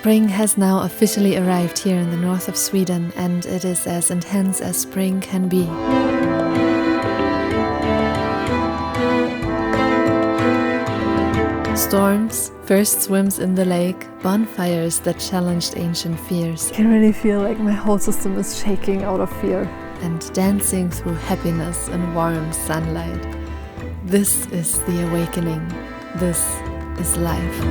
Spring has now officially arrived here in the north of Sweden, and it is as intense as spring can be. Storms, first swims in the lake, bonfires that challenged ancient fears. I can really feel like my whole system is shaking out of fear. And dancing through happiness in warm sunlight. This is the awakening. This is life.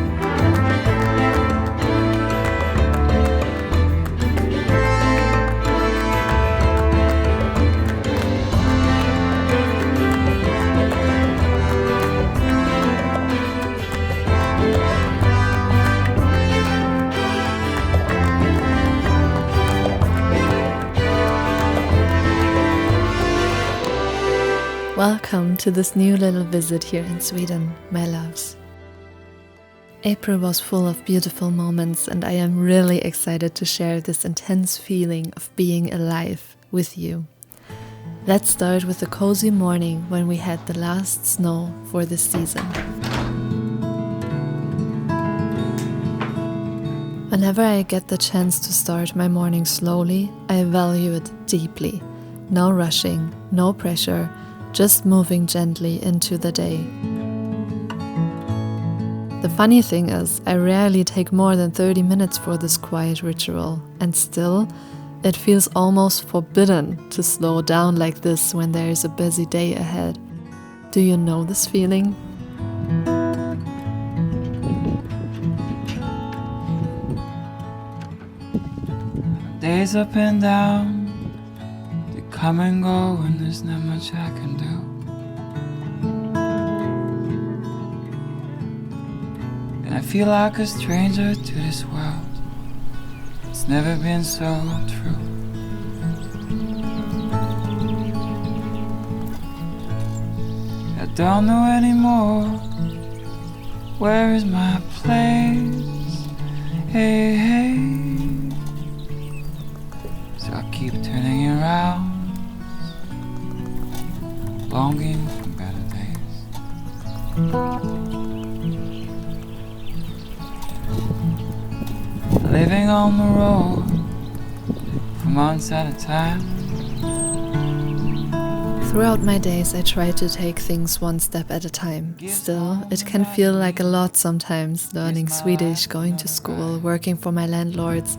Welcome to this new little visit here in Sweden, my loves. April was full of beautiful moments, and I am really excited to share this intense feeling of being alive with you. Let's start with a cozy morning when we had the last snow for this season. Whenever I get the chance to start my morning slowly, I value it deeply. No rushing, no pressure, just moving gently into the day. The funny thing is, I rarely take more than 30 minutes for this quiet ritual, and still, it feels almost forbidden to slow down like this when there is a busy day ahead. Do you know this feeling? Days up and down, they come and go, and there's not much I can do. And I feel like a stranger to this world. It's never been so true. I don't know anymore, where is my place? Hey, hey. So I keep turning around, longing for better days. Living on the road for months at a time. Throughout my days, I try to take things one step at a time. Still, it can feel like a lot sometimes, learning Swedish, going to school, working for my landlords.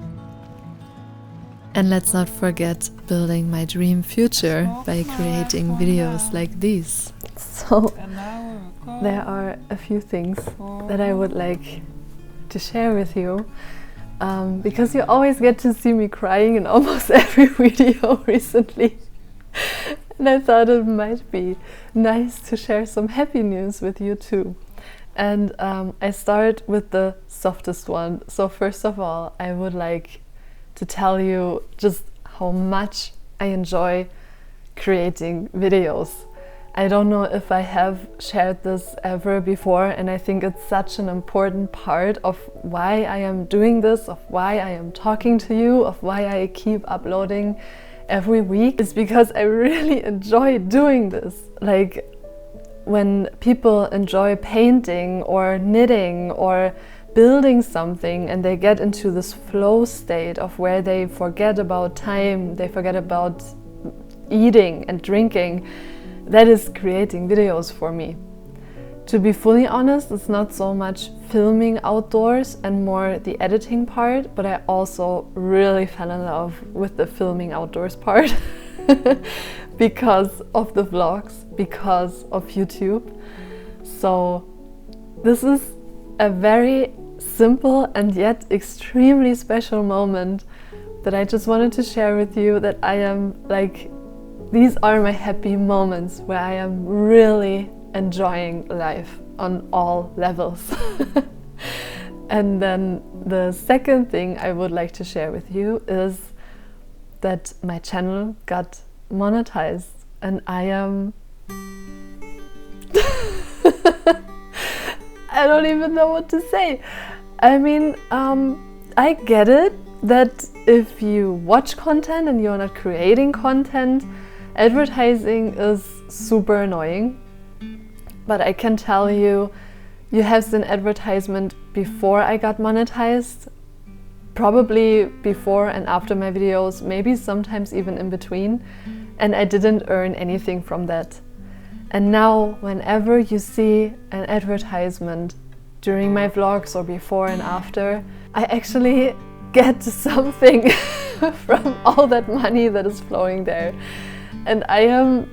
And let's not forget building my dream future by creating videos like these. So, there are a few things that I would like to share with you. Because you always get to see me crying in almost every video recently. And I thought it might be nice to share some happy news with you too. And I start with the softest one. So first of all, I would like to tell you just how much I enjoy creating videos. I don't know if I have shared this ever before, and I think it's such an important part of why I am doing this, of why I am talking to you, of why I keep uploading every week. It's because I really enjoy doing this. Like when people enjoy painting or knitting or building something and they get into this flow state of where they forget about time, they forget about eating and drinking. That is creating videos for me. To be fully honest, it's not so much filming outdoors and more the editing part, but I also really fell in love with the filming outdoors part because of the vlogs, because of YouTube. So this is a very simple and yet extremely special moment that I just wanted to share with you, that I am like, these are my happy moments where I am really enjoying life on all levels. And then the second thing I would like to share with you is that my channel got monetized, and I am I don't even know what to say. I mean, I get it that if you watch content and you're not creating content, advertising is super annoying. But I can tell you, you have seen advertisement before I got monetized, probably before and after my videos, maybe sometimes even in between, and I didn't earn anything from that. And now, whenever you see an advertisement during my vlogs or before and after, I actually get something from all that money that is flowing there. And I am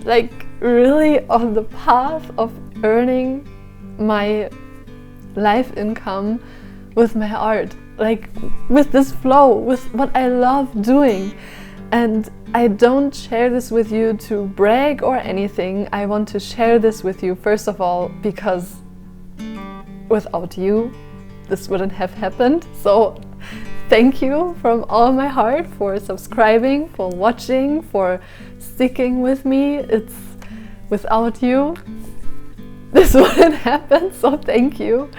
like really on the path of earning my life income with my art, like with this flow, with what I love doing. And I don't share this with you to brag or anything. I want to share this with you, first of all, because without you, this wouldn't have happened. So thank you from all my heart for subscribing, for watching, for sticking with me. It's without you, this wouldn't happen, so thank you.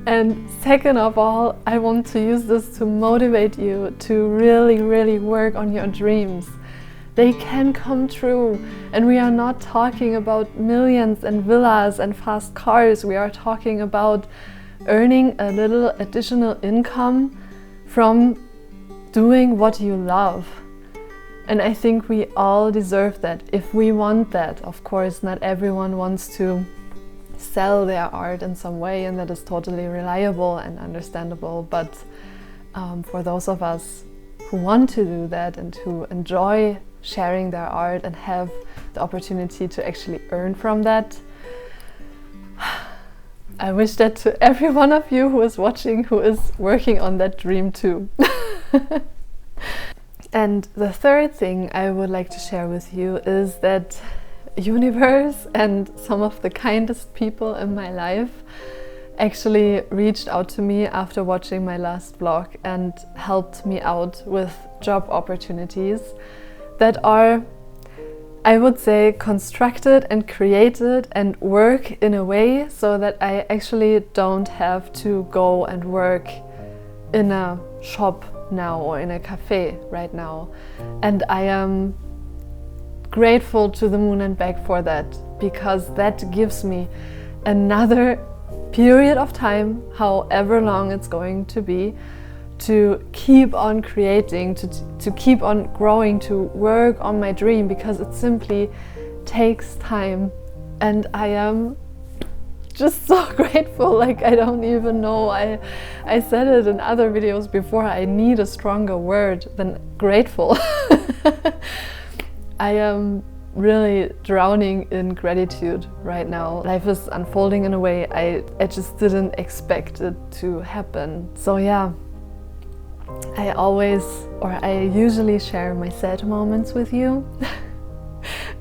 And second of all, I want to use this to motivate you to really work on your dreams. They can come true, and we are not talking about millions and villas and fast cars. We are talking about earning a little additional income from doing what you love. And I think we all deserve that if we want that. Of course, not everyone wants to sell their art in some way, and that is totally reliable and understandable. But for those of us who want to do that and who enjoy sharing their art and have the opportunity to actually earn from that, I wish that to every one of you who is watching, who is working on that dream too. And the third thing I would like to share with you is that universe and some of the kindest people in my life actually reached out to me after watching my last vlog and helped me out with job opportunities that are, I would say, constructed and created and work in a way so that I actually don't have to go and work in a shop now or in a cafe right now. And I am grateful to the moon and back for that, because that gives me another period of time, however long it's going to be, to keep on creating, to keep on growing, to work on my dream, because it simply takes time. And I am just so grateful, like I don't even know, I said it in other videos before, I need a stronger word than grateful. I am really drowning in gratitude right now. Life is unfolding in a way I just didn't expect it to happen. So yeah, I usually share my sad moments with you.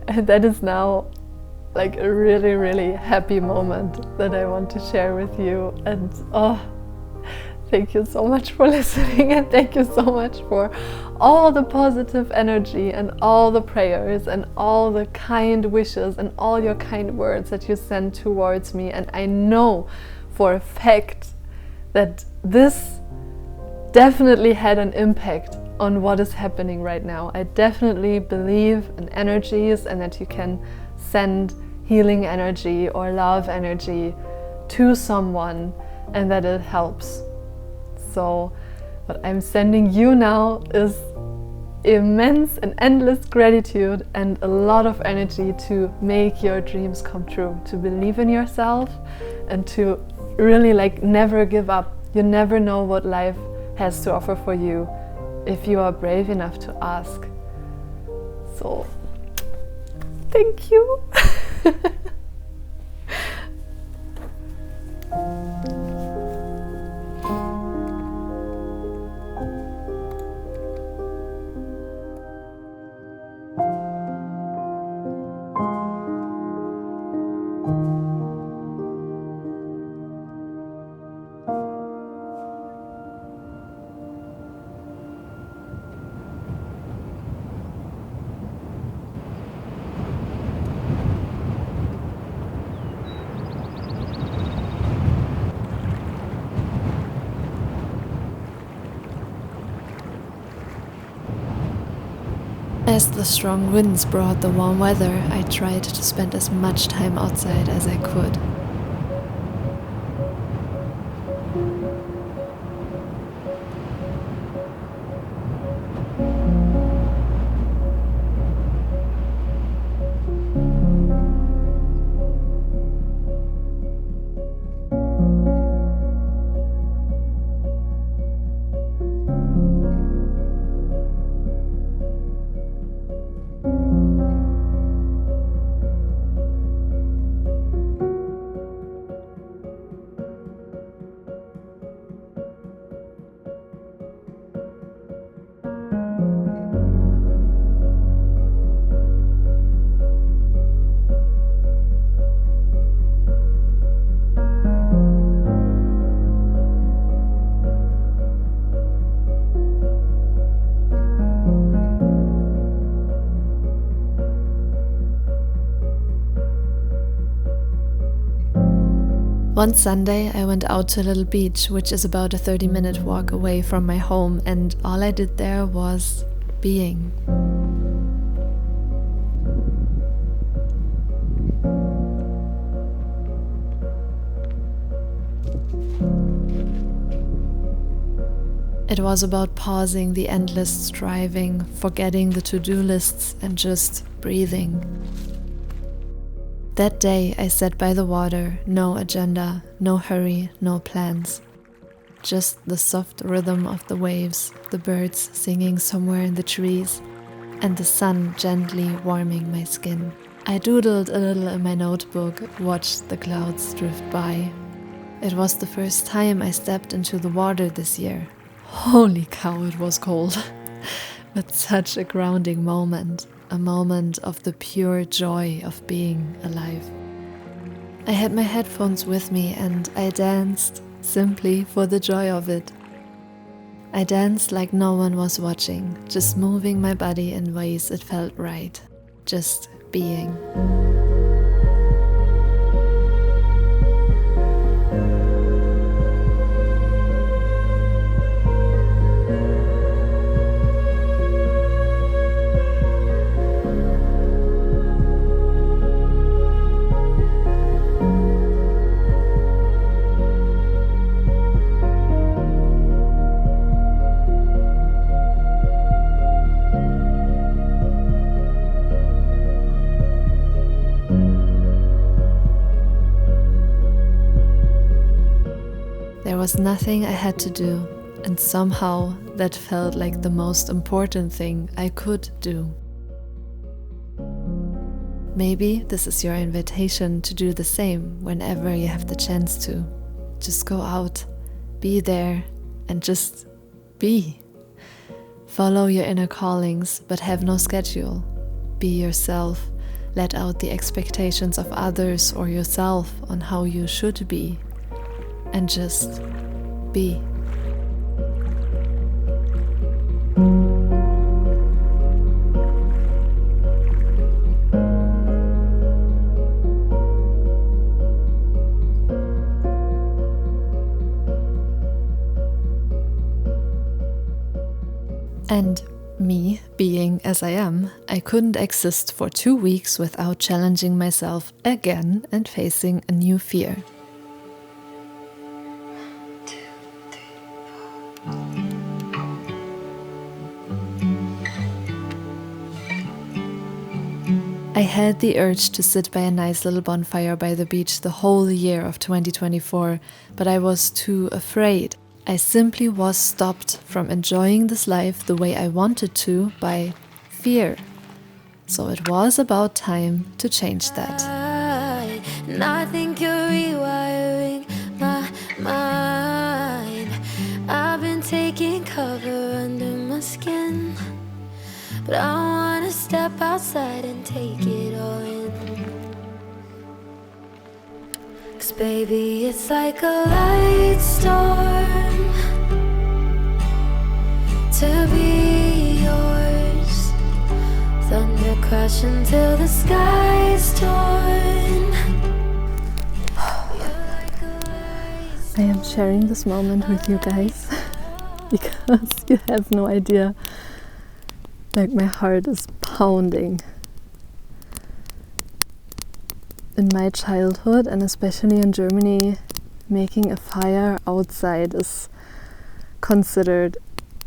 And that is now like a really happy moment that I want to share with you. And thank you so much for listening, and thank you so much for all the positive energy and all the prayers and all the kind wishes and all your kind words that you send towards me. And I know for a fact that this definitely had an impact on what is happening right now. I definitely believe in energies, and that you can send healing energy or love energy to someone and that it helps. So what I'm sending you now is immense and endless gratitude and a lot of energy to make your dreams come true, to believe in yourself and to really like never give up. You never know what life has to offer for you if you are brave enough to ask. So thank you. As the strong winds brought the warm weather, I tried to spend as much time outside as I could. One Sunday I went out to a little beach, which is about a 30-minute walk away from my home, and all I did there was being. It was about pausing the endless striving, forgetting the to-do lists, and just breathing. That day I sat by the water, no agenda, no hurry, no plans. Just the soft rhythm of the waves, the birds singing somewhere in the trees, and the sun gently warming my skin. I doodled a little in my notebook, watched the clouds drift by. It was the first time I stepped into the water this year. Holy cow, it was cold. But such a grounding moment, a moment of the pure joy of being alive. I had my headphones with me and I danced simply for the joy of it. I danced like no one was watching, just moving my body in ways it felt right, just being. There was nothing I had to do, and somehow that felt like the most important thing I could do. Maybe this is your invitation to do the same whenever you have the chance to. Just go out, be there, and just be. Follow your inner callings, but have no schedule. Be yourself. Let out the expectations of others or yourself on how you should be. And just be. And me, being as I am, I couldn't exist for 2 weeks without challenging myself again and facing a new fear. I had the urge to sit by a nice little bonfire by the beach the whole year of 2024, but I was too afraid. I simply was stopped from enjoying this life the way I wanted to by fear. So it was about time to change that. And I think you're rewiring my mind. I've been taking cover under my skin, but I wanna step outside and take it all in. 'Cause baby, it's like a light storm to be yours. Thunder crashing till the sky's torn. I am sharing this moment with you guys because you have no idea. Like, my heart is pounding. In my childhood, and especially in Germany, making a fire outside is considered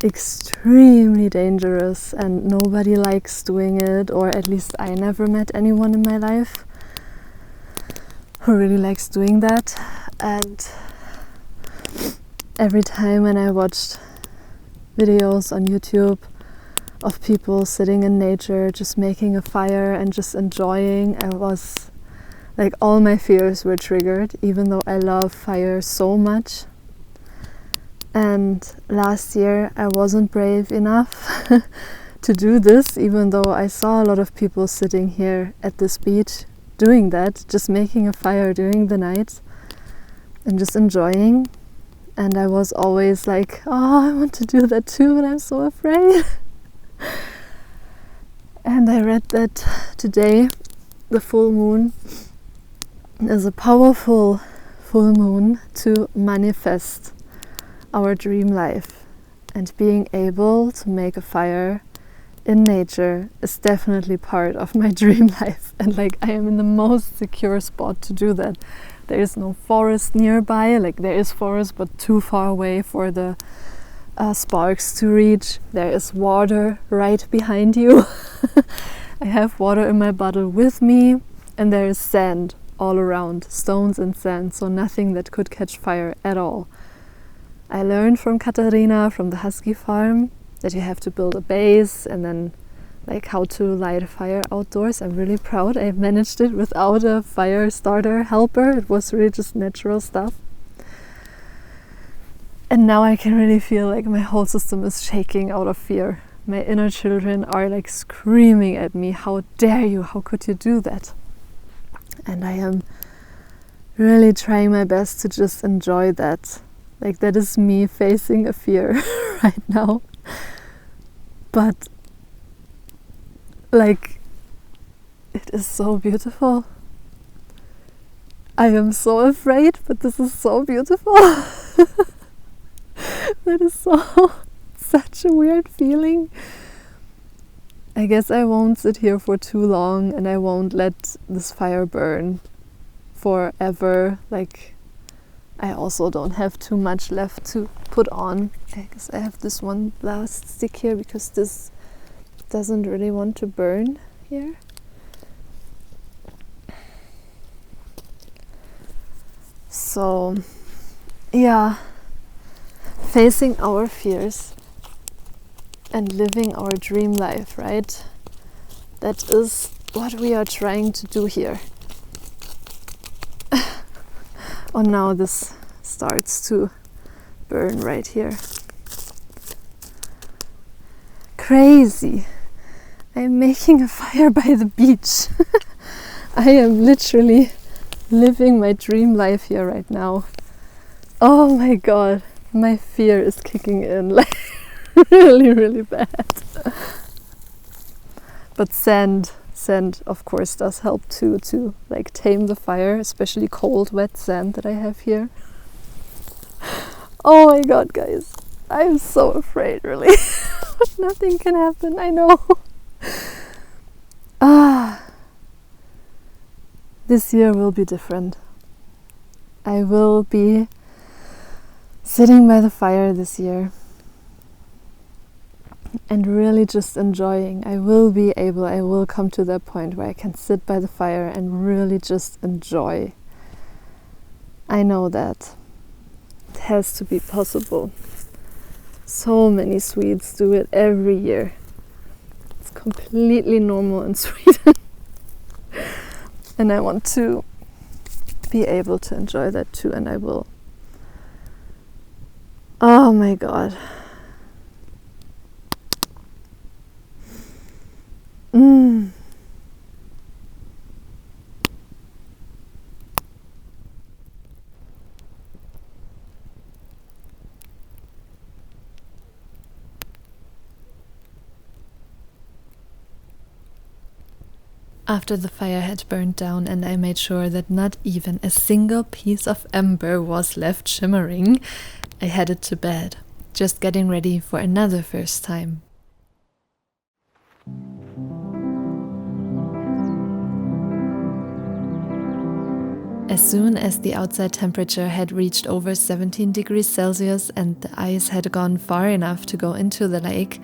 extremely dangerous and nobody likes doing it, or at least I never met anyone in my life who really likes doing that. And every time when I watched videos on YouTube of people sitting in nature, just making a fire and just enjoying, I was like, all my fears were triggered, even though I love fire so much. And last year I wasn't brave enough to do this, even though I saw a lot of people sitting here at this beach doing that, just making a fire during the night and just enjoying. And I was always like, oh, I want to do that too, but I'm so afraid. And I read that today the full moon is a powerful full moon to manifest our dream life. And being able to make a fire in nature is definitely part of my dream life. And like, I am in the most secure spot to do that. There is no forest nearby, like there is forest but too far away for the sparks to reach. There is water right behind you. I have water in my bottle with me, and there is sand all around, stones and sand, so nothing that could catch fire at all. I learned from Katarina from the Husky farm that you have to build a base and then like how to light a fire outdoors. I'm really proud I managed it without a fire starter helper. It was really just natural stuff. And now I can really feel like my whole system is shaking out of fear. My inner children are like screaming at me, how dare you, how could you do that? And I am really trying my best to just enjoy that. Like that is me facing a fear right now. But like, it is so beautiful. I am so afraid, but this is so beautiful. That is such a weird feeling. I guess I won't sit here for too long, and I won't let this fire burn forever. Like, I also don't have too much left to put on. I guess I have this one last stick here because this doesn't really want to burn here. So, yeah, facing our fears and living our dream life, right? That is what we are trying to do here. Oh, now this starts to burn right here. Crazy. I'm making a fire by the beach. I am literally living my dream life here right now. Oh my god, my fear is kicking in like really bad. But sand of course does help too, to like tame the fire, especially cold wet sand that I have here. Oh my god, guys, I'm so afraid, really. But nothing can happen, I know. This year will be different. I will be sitting by the fire this year and really just enjoying. I will come to that point where I can sit by the fire and really just enjoy. I know that. It has to be possible. So many Swedes do it every year. It's completely normal in Sweden. And I want to be able to enjoy that too, and I will. Oh my god. After the fire had burned down and I made sure that not even a single piece of ember was left shimmering, I headed to bed, just getting ready for another first time. As soon as the outside temperature had reached over 17 degrees Celsius and the ice had gone far enough to go into the lake,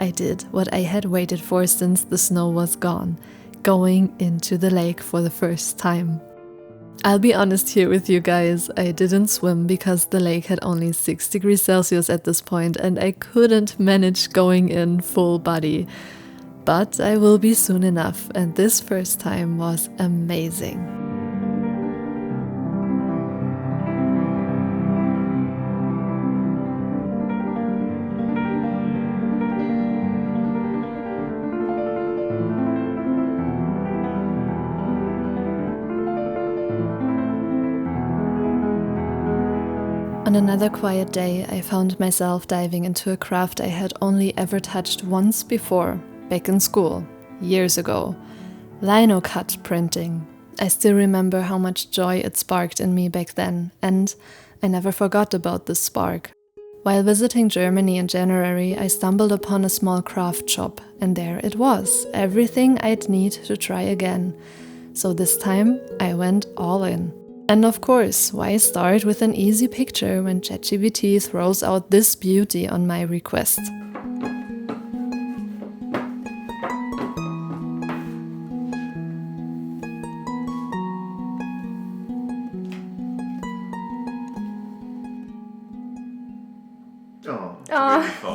I did what I had waited for since the snow was gone. Going into the lake for the first time. I'll be honest here with you guys, I didn't swim because the lake had only 6 degrees Celsius at this point and I couldn't manage going in full body. But I will be soon enough, and this first time was amazing. On another quiet day, I found myself diving into a craft I had only ever touched once before, back in school, years ago. Lino-Cut printing. I still remember how much joy it sparked in me back then, and I never forgot about this spark. While visiting Germany in January, I stumbled upon a small craft shop, and there it was, everything I'd need to try again. So this time, I went all in. And of course, why start with an easy picture when ChatGPT throws out this beauty on my request?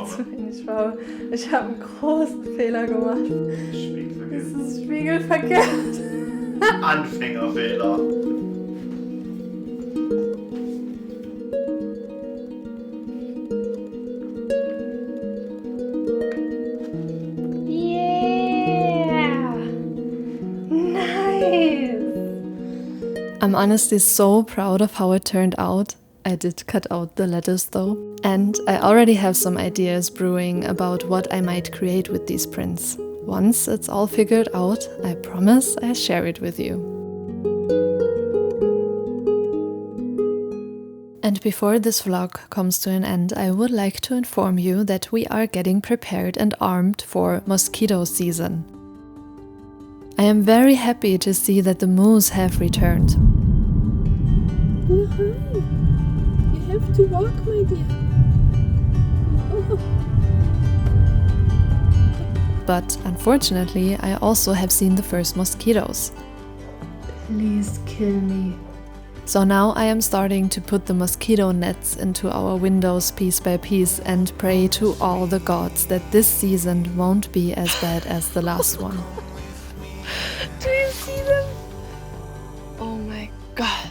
Zwillingsfrau. Ich habe einen großen Fehler gemacht. Das ist spiegelverkehrt. Anfängerfehler. Yeah! Nice! I'm honestly so proud of how it turned out. I did cut out the letters though. And I already have some ideas brewing about what I might create with these prints. Once it's all figured out, I promise I'll share it with you. And before this vlog comes to an end, I would like to inform you that we are getting prepared and armed for mosquito season. I am very happy to see that the moose have returned. Oh, hi. You have to walk, my dear. Oh. But unfortunately, I also have seen the first mosquitoes. Please kill me. So now I am starting to put the mosquito nets into our windows piece by piece and pray to all the gods that this season won't be as bad as the last one. Do you see them? Oh my god.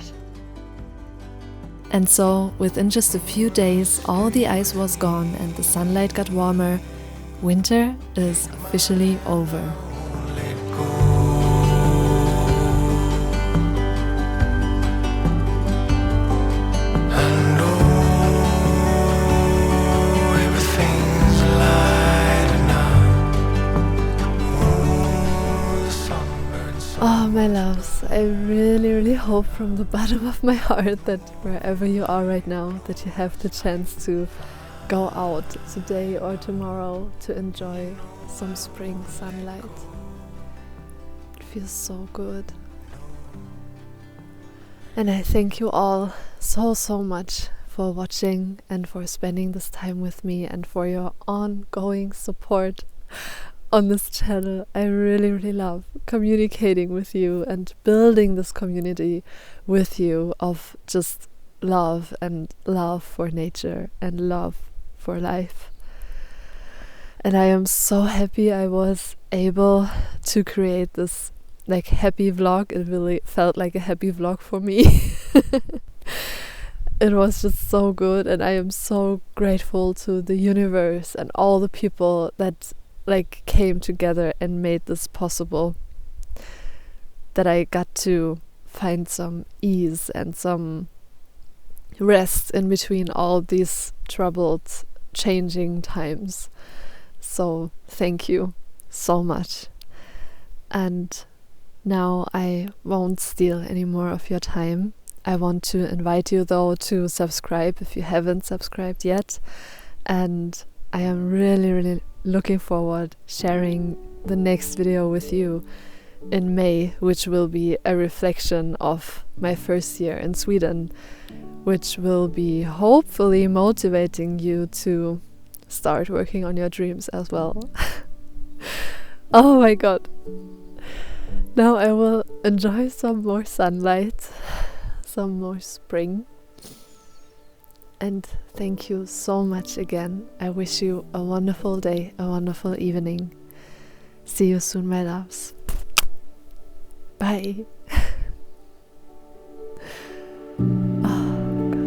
And so, within just a few days, all the ice was gone and the sunlight got warmer. Winter is officially over. Oh, my loves, I really hope from the bottom of my heart that wherever you are right now, that you have the chance to go out today or tomorrow to enjoy some spring sunlight. It feels so good. And I thank you all so much for watching and for spending this time with me and for your ongoing support on this channel. I really love communicating with you and building this community with you of just love and love for nature and love for life. And I am so happy I was able to create this like happy vlog. It really felt like a happy vlog for me. It was just so good, and I am so grateful to the universe and all the people that like came together and made this possible, that I got to find some ease and some rest in between all these troubled changing times. So thank you so much. And now I won't steal any more of your time. I want to invite you though to subscribe if you haven't subscribed yet, and I am really looking forward sharing the next video with you in May, which will be a reflection of my first year in Sweden, which will be hopefully motivating you to start working on your dreams as well. Oh my god. Now I will enjoy some more sunlight, some more spring. And thank you so much again. I wish you a wonderful day, a wonderful evening. See you soon, my loves. Bye. Oh, God.